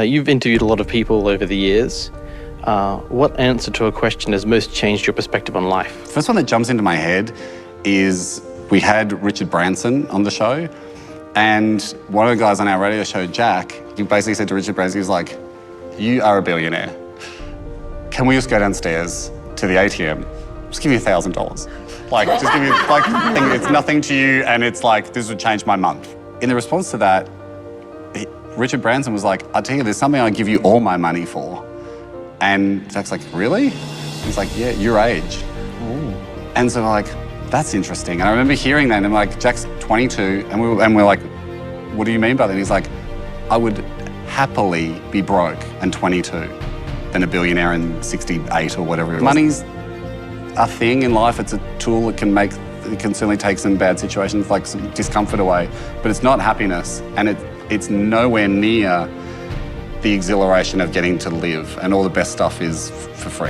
You've interviewed a lot of people over the years. What answer to a question has most changed your perspective on life? The first one that jumps into my head is we had Richard Branson on the show, and one of the guys on our radio show, Jack, he basically said to Richard Branson, he was like, "You are a billionaire. Can we just go downstairs to the ATM? Just give me $1,000. Like, just give me, like, it's nothing to you, and it's like, this would change my month." In the response to that, Richard Branson was like, "I'll tell you, there's something I'll give you all my money for." And Jack's like, "Really?" He's like, "Yeah, your age." Ooh. And so I'm like, that's interesting. And I remember hearing that, and I'm like, Jack's 22, and we're like, "What do you mean by that?" And he's like, "I would happily be broke and 22 than a billionaire and 68 or whatever it was." Money's a thing in life. It's a tool that can certainly take some bad situations, like some discomfort away, but it's not happiness, and it's nowhere near the exhilaration of getting to live, and all the best stuff is for free.